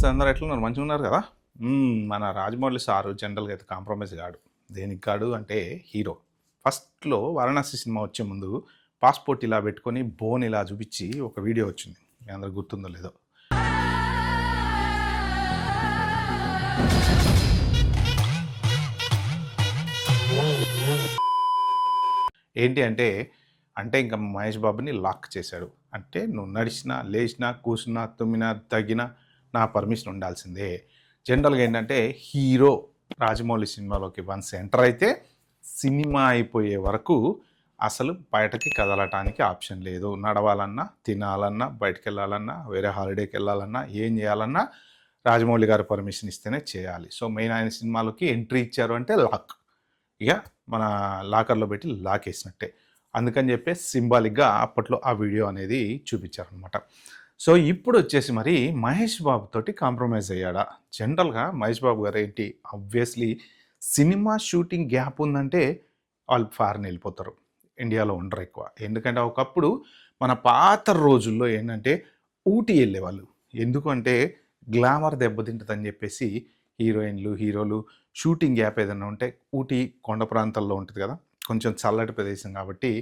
నమస్తే అందరూ ఎట్లున్నారు? మంచిగున్నారు కదా? మన రాజమౌళి సారు జనరల్‌గా అయితే కాంప్రమైజ్ కాడు. దేనికి కాడు అంటే హీరో. ఫస్ట్‌లో 'వారణాసి' సినిమా వచ్చే ముందు పాస్‌పోర్ట్ ఇలా పెట్టుకొని బోన్ ఇలా చూపించి ఒక వీడియో వచ్చింది. మీ అందరికి గుర్తుందో లేదో. ఏంటి అంటే ఇంక మహేష్ బాబుని లాక్ చేశాడు. అంటే నువ్వు నడిచినా, లేచినా, కూర్చున్నా, తుమ్మినా, తగ్గినా నా పర్మిషన్ ఉండాల్సిందే. జనరల్‌గా ఏంటంటే హీరో రాజమౌళి సినిమాలోకి వన్స్ ఎంటర్ అయితే సినిమా అయిపోయే వరకు అసలు బయటకి కదలటానికి ఆప్షన్ లేదు. నడవాలన్నా, తినాలన్నా, బయటికెళ్ళాలన్నా, వేరే హాలిడేకి వెళ్ళాలన్నా, ఏం చేయాలన్నా రాజమౌళి గారు పర్మిషన్ ఇస్తేనే చేయాలి. సో మెయిన్ ఆయన సినిమాలోకి ఎంట్రీ ఇచ్చారు అంటే లాక్. ఇక మన లాకర్లో పెట్టి లాకేసినట్టే. అందుకని చెప్పి సింబాలిక్గా అప్పట్లో ఆ వీడియో అనేది చూపించారనమాట. సో ఇప్పుడు వచ్చేసి మరి మహేష్ బాబు తోటి కాంప్రమైజ్ అయ్యాడా? జనరల్‌గా మహేష్ బాబు గారు ఏంటి ఆబ్వియస్లీ సినిమా షూటింగ్ గ్యాప్ ఉందంటే వాళ్ళు ఫారెన్ వెళ్ళిపోతారు. ఇండియాలో ఉండరు ఎక్కువ. ఎందుకంటే ఒకప్పుడు మన పాత రోజుల్లో ఏంటంటే ఊటీ వెళ్ళేవాళ్ళు. ఎందుకంటే గ్లామర్ దెబ్బతింటదని చెప్పేసి హీరోయిన్లు, హీరోలు షూటింగ్ గ్యాప్ ఏదైనా ఉంటే ఊటీ కొండ ప్రాంతాల్లో ఉంటుంది కదా, కొంచెం చల్లటి ప్రదేశం కాబట్టి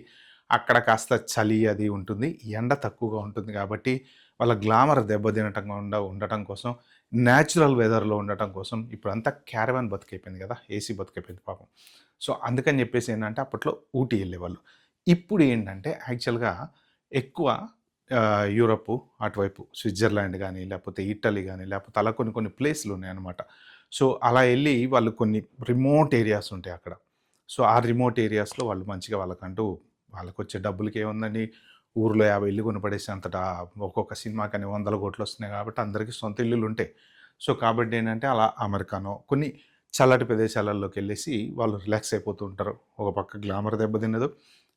అక్కడ కాస్త చలి అది ఉంటుంది, ఎండ తక్కువగా ఉంటుంది కాబట్టి వాళ్ళ గ్లామర్ దెబ్బతినటకుండా ఉండటం కోసం, న్యాచురల్ వెదర్లో ఉండటం కోసం ఇప్పుడంతా క్యారవాన్ బతుకైపోయింది కదా, ఏసీ బతుకైపోయింది పాపం. సో అందుకని చెప్పేసి ఏంటంటే అప్పట్లో ఊటీ వెళ్ళేవాళ్ళు. ఇప్పుడు ఏంటంటే యాక్చువల్గా ఎక్కువ యూరప్ అటువైపు స్విట్జర్లాండ్ కానీ, లేకపోతే ఇటలీ కానీ, లేకపోతే అలా కొన్ని ప్లేస్లు ఉన్నాయన్నమాట. సో అలా వెళ్ళి వాళ్ళు కొన్ని రిమోట్ ఏరియాస్ ఉంటాయి అక్కడ. సో ఆ రిమోట్ ఏరియాస్లో వాళ్ళు మంచిగా వాళ్ళకొచ్చే డబ్బులకి ఏముందండి, ఊర్లో 50 ఇల్లు కొనపడేసి అంతటా ఒక్కొక్క సినిమాకని 100 కోట్లు వస్తున్నాయి కాబట్టి అందరికీ సొంత ఇల్లులు ఉంటాయి. సో కాబట్టి ఏంటంటే అలా అమెరికానో కొన్ని చల్లటి ప్రదేశాలలోకి వెళ్ళేసి వాళ్ళు రిలాక్స్ అయిపోతూ ఉంటారు. ఒక పక్క గ్లామర్ దెబ్బతిన్నదు,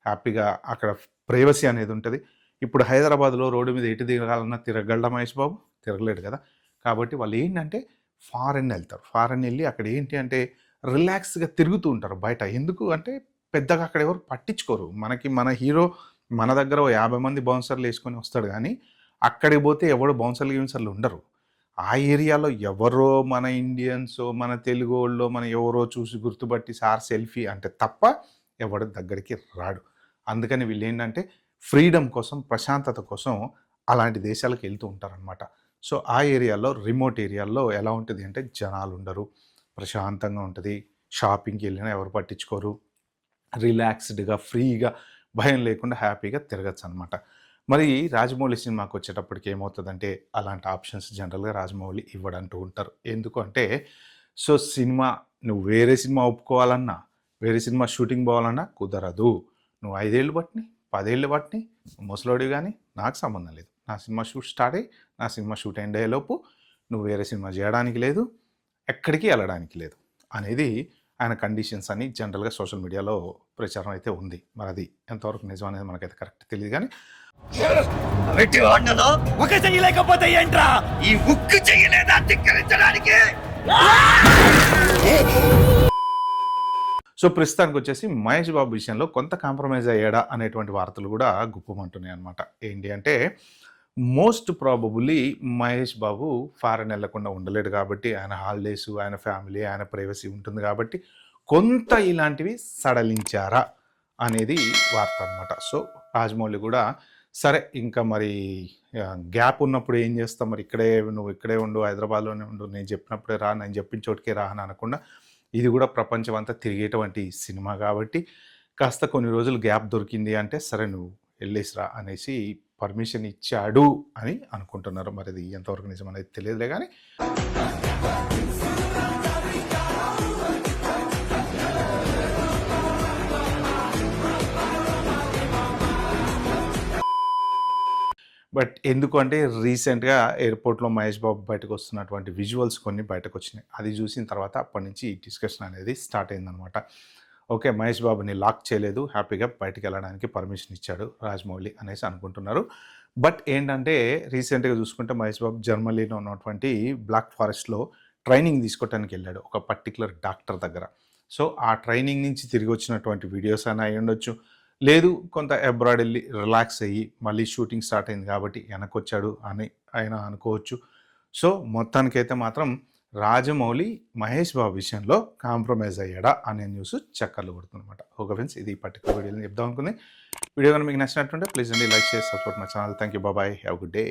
హ్యాపీగా అక్కడ ప్రైవసీ అనేది ఉంటుంది. ఇప్పుడు హైదరాబాద్లో రోడ్డు మీద ఎటు తిరగాలన్నా తిరగలడా మహేష్ బాబు? తిరగలేడు కదా. కాబట్టి వాళ్ళు ఏంటంటే ఫారెన్ వెళ్తారు. ఫారెన్ వెళ్ళి అక్కడ ఏంటి అంటే రిలాక్స్గా తిరుగుతూ ఉంటారు బయట. ఎందుకు అంటే పెద్దగా అక్కడ ఎవరు పట్టించుకోరు. మన హీరో మన దగ్గర ఓ 50 మంది బౌన్సర్లు వేసుకొని వస్తాడు కానీ అక్కడికి పోతే ఎవడు బౌన్సర్లు ఉండరు. ఆ ఏరియాలో ఎవరో మన ఇండియన్సో, మన తెలుగు వాళ్ళో, మన ఎవరో చూసి గుర్తుపట్టి సార్ సెల్ఫీ అంటే తప్ప ఎవడు దగ్గరికి రాడు. అందుకని వీళ్ళు ఏంటంటే ఫ్రీడమ్ కోసం, ప్రశాంతత కోసం అలాంటి దేశాలకు వెళ్తూ ఉంటారనమాట. సో ఆ ఏరియాలో రిమోట్ ఏరియాల్లో ఎలా ఉంటుంది అంటే జనాలు ఉండరు, ప్రశాంతంగా ఉంటుంది. షాపింగ్కి వెళ్ళినా ఎవరు పట్టించుకోరు, రిలాక్స్డ్గా ఫ్రీగా భయం లేకుండా హ్యాపీగా తిరగచ్చు అనమాట. మరి రాజమౌళి సినిమాకి వచ్చేటప్పటికి ఏమవుతుందంటే అలాంటి ఆప్షన్స్ జనరల్గా రాజమౌళి ఇవ్వడంటూ ఉంటారు. ఎందుకు అంటే సో నువ్వు వేరే సినిమా ఒప్పుకోవాలన్నా, వేరే సినిమా షూటింగ్ పోవాలన్నా కుదరదు. నువ్వు 5 ఏళ్ళు బట్టిని, 10 ఏళ్ళు బట్టిని, ముసలోడివి కానీ నాకు సంబంధం లేదు. నా సినిమా షూట్ స్టార్ట్ అయ్యి నా సినిమా షూట్ ఎండ్ అయ్యేలోపు నువ్వు వేరే సినిమా చేయడానికి లేదు, ఎక్కడికి వెళ్ళడానికి లేదు అనేది ఆయన కండిషన్స్ అని జనరల్గా సోషల్ మీడియాలో ప్రచారం అయితే ఉంది. మరి అది ఎంతవరకు నిజం అనేది మనకైతే కరెక్ట్ తెలియదు కానీ ఒక చెయ్యలేకపోతే ఏంట్రా ఈ ముక్కు చెయ్యలేదా ధిక్కరించడానికి. సో ప్రస్తుతానికి వచ్చేసి మహేష్ బాబు విషయంలో కొంత కాంప్రమైజ్ అయ్యాడా అనేటువంటి వార్తలు కూడా గుప్పమంటున్నాయి అనమాట. ఏంటి అంటే most probably Mahesh Babu foreign వెళ్లకుండా ఉండలేడు కాబట్టి ఆయన హాలిడేస్, ఆయన ఫ్యామిలీ, ఆయన ప్రైవసీ ఉంటుంది కాబట్టి కొంత ఇలాంటివి సడలించారా అనేది వార్త అనమాట. సో రాజమౌళి కూడా సరే ఇంకా మరి గ్యాప్ ఉన్నప్పుడు ఏం చేస్తాం, మరి నువ్వు ఇక్కడే ఉండు, హైదరాబాద్లోనే ఉండు, నేను చెప్పినప్పుడే రా, నేను చెప్పిన చోటుకే రా అని అనకుండా ఇది కూడా ప్రపంచం అంతా తిరిగేటువంటి సినిమా కాబట్టి కాస్త కొన్ని రోజులు గ్యాప్ దొరికింది అంటే సరే నువ్వు వెళ్ళేసిరా అనేసి పర్మిషన్ ఇచ్చాడు అని అనుకుంటున్నారు. మరి అది ఎంతవరకు నిజం అనేది తెలియదులే కానీ బట్ ఎందుకు అంటే రీసెంట్గా ఎయిర్పోర్ట్లో మహేష్ బాబు బయటకు వస్తున్నటువంటి విజువల్స్ కొన్ని బయటకు వచ్చినాయి. అది చూసిన తర్వాత అప్పటి నుంచి ఈ డిస్కషన్ అనేది స్టార్ట్ అయిందనమాట. ఓకే, మహేష్ బాబుని లాక్ చేయలేదు, హ్యాపీగా బయటికి వెళ్ళడానికి పర్మిషన్ ఇచ్చాడు రాజమౌళి అనేసి అనుకుంటున్నారు. బట్ ఏంటంటే రీసెంట్గా చూసుకుంటే మహేష్ బాబు జర్మనీలో ఉన్నటువంటి బ్లాక్ ఫారెస్ట్లో ట్రైనింగ్ తీసుకోవడానికి వెళ్ళాడు ఒక పర్టికులర్ డాక్టర్ దగ్గర. సో ఆ ట్రైనింగ్ నుంచి తిరిగి వచ్చినటువంటి వీడియోస్ అని అయి ఉండొచ్చు, లేదు కొంత అబ్రాడ్ వెళ్ళి రిలాక్స్ అయ్యి మళ్ళీ షూటింగ్ స్టార్ట్ అయింది కాబట్టి వెనకొచ్చాడు అని ఆయన అనుకోవచ్చు. సో మొత్తానికైతే మాత్రం రాజమౌళి మహేష్ బాబు విషయంలో కాంప్రమైజ్ అయ్యాడా అనే న్యూస్ చక్కర్లు కొడుతుందన్నమాట. ఓకే ఫ్రెండ్స్, ఇది పర్టికులర్ వీడియోని చెప్దాం అనుకుంది. వీడియో కనుక మీకు నచ్చినట్టుంటే ప్లీజ్ అండి లైక్ చేసి support my channel. Thank you, bye, have good day.